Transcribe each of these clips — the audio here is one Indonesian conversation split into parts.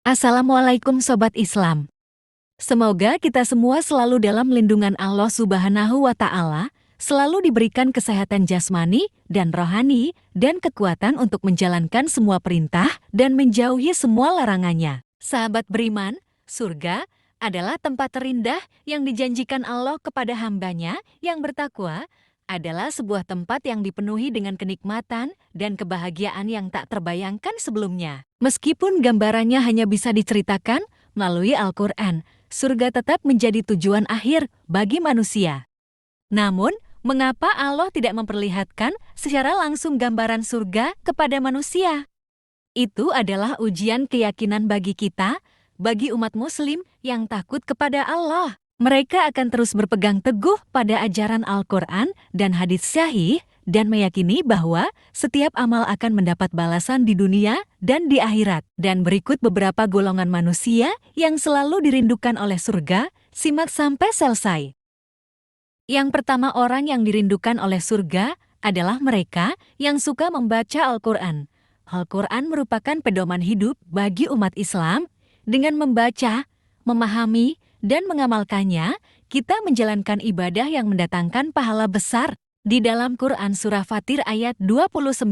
Assalamualaikum Sobat Islam. Semoga kita semua selalu dalam lindungan Allah Subhanahu wa Ta'ala, selalu diberikan kesehatan jasmani dan rohani, dan kekuatan untuk menjalankan semua perintah dan menjauhi semua larangannya. Sahabat beriman, surga adalah tempat terindah yang dijanjikan Allah kepada hambanya yang bertakwa, adalah sebuah tempat yang dipenuhi dengan kenikmatan dan kebahagiaan yang tak terbayangkan sebelumnya. Meskipun gambarannya hanya bisa diceritakan melalui Al-Quran, surga tetap menjadi tujuan akhir bagi manusia. Namun, mengapa Allah tidak memperlihatkan secara langsung gambaran surga kepada manusia? Itu adalah ujian keyakinan bagi kita, bagi umat muslim yang takut kepada Allah. Mereka akan terus berpegang teguh pada ajaran Al-Quran dan hadits syahih dan meyakini bahwa setiap amal akan mendapat balasan di dunia dan di akhirat. Dan berikut beberapa golongan manusia yang selalu dirindukan oleh surga, simak sampai selesai. Yang pertama, orang yang dirindukan oleh surga adalah mereka yang suka membaca Al-Quran. Al-Quran merupakan pedoman hidup bagi umat Islam. Dengan membaca, memahami, dan mengamalkannya, kita menjalankan ibadah yang mendatangkan pahala besar. Di dalam Quran Surah Fatir ayat 29,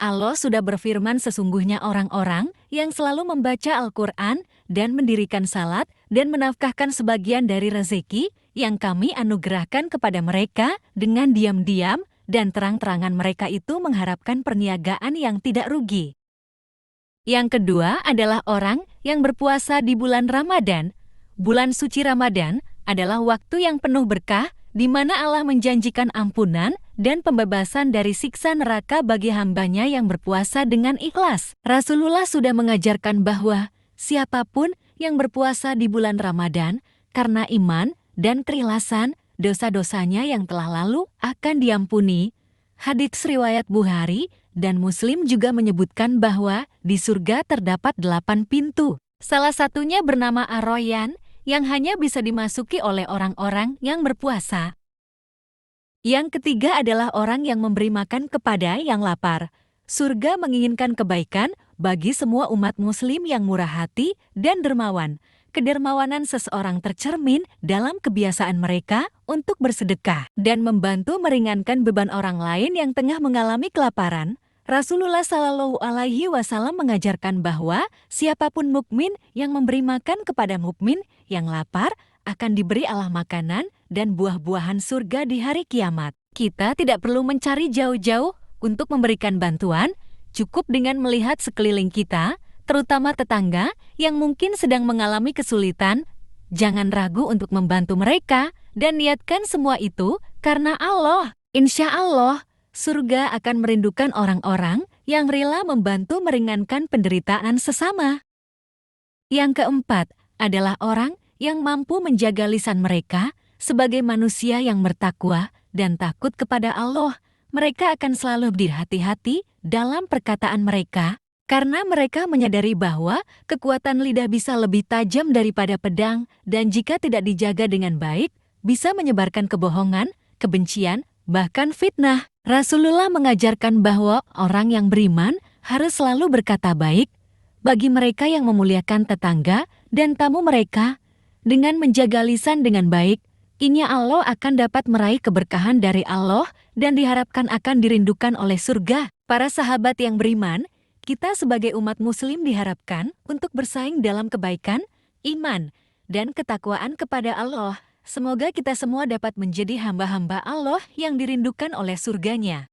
Allah sudah berfirman sesungguhnya orang-orang yang selalu membaca Al-Quran dan mendirikan salat dan menafkahkan sebagian dari rezeki yang kami anugerahkan kepada mereka dengan diam-diam dan terang-terangan mereka itu mengharapkan perniagaan yang tidak rugi. Yang kedua adalah orang yang berpuasa di bulan Ramadan. Bulan suci Ramadan adalah waktu yang penuh berkah di mana Allah menjanjikan ampunan dan pembebasan dari siksa neraka bagi hambanya yang berpuasa dengan ikhlas. Rasulullah sudah mengajarkan bahwa siapapun yang berpuasa di bulan Ramadan karena iman dan keikhlasan, dosa-dosanya yang telah lalu akan diampuni. Hadits riwayat Bukhari dan Muslim juga menyebutkan bahwa di surga terdapat 8 pintu. Salah satunya bernama Ar-Royan, yang hanya bisa dimasuki oleh orang-orang yang berpuasa. Yang ketiga adalah orang yang memberi makan kepada yang lapar. Surga menginginkan kebaikan bagi semua umat muslim yang murah hati dan dermawan. Kedermawanan seseorang tercermin dalam kebiasaan mereka untuk bersedekah dan membantu meringankan beban orang lain yang tengah mengalami kelaparan. Rasulullah Shallallahu Alaihi Wasallam mengajarkan bahwa siapapun mukmin yang memberi makan kepada mukmin yang lapar akan diberi Allah makanan dan buah-buahan surga di hari kiamat. Kita tidak perlu mencari jauh-jauh untuk memberikan bantuan, cukup dengan melihat sekeliling kita, terutama tetangga yang mungkin sedang mengalami kesulitan. Jangan ragu untuk membantu mereka dan niatkan semua itu karena Allah. Insya Allah, surga akan merindukan orang-orang yang rela membantu meringankan penderitaan sesama. Yang keempat adalah orang yang mampu menjaga lisan mereka sebagai manusia yang bertakwa dan takut kepada Allah. Mereka akan selalu berhati-hati dalam perkataan mereka karena mereka menyadari bahwa kekuatan lidah bisa lebih tajam daripada pedang dan jika tidak dijaga dengan baik, bisa menyebarkan kebohongan, kebencian, bahkan fitnah. Rasulullah mengajarkan bahwa orang yang beriman harus selalu berkata baik bagi mereka yang memuliakan tetangga dan tamu mereka. Dengan menjaga lisan dengan baik, insya Allah akan dapat meraih keberkahan dari Allah dan diharapkan akan dirindukan oleh surga. Para sahabat yang beriman, kita sebagai umat muslim diharapkan untuk bersaing dalam kebaikan, iman, dan ketakwaan kepada Allah. Semoga kita semua dapat menjadi hamba-hamba Allah yang dirindukan oleh surganya.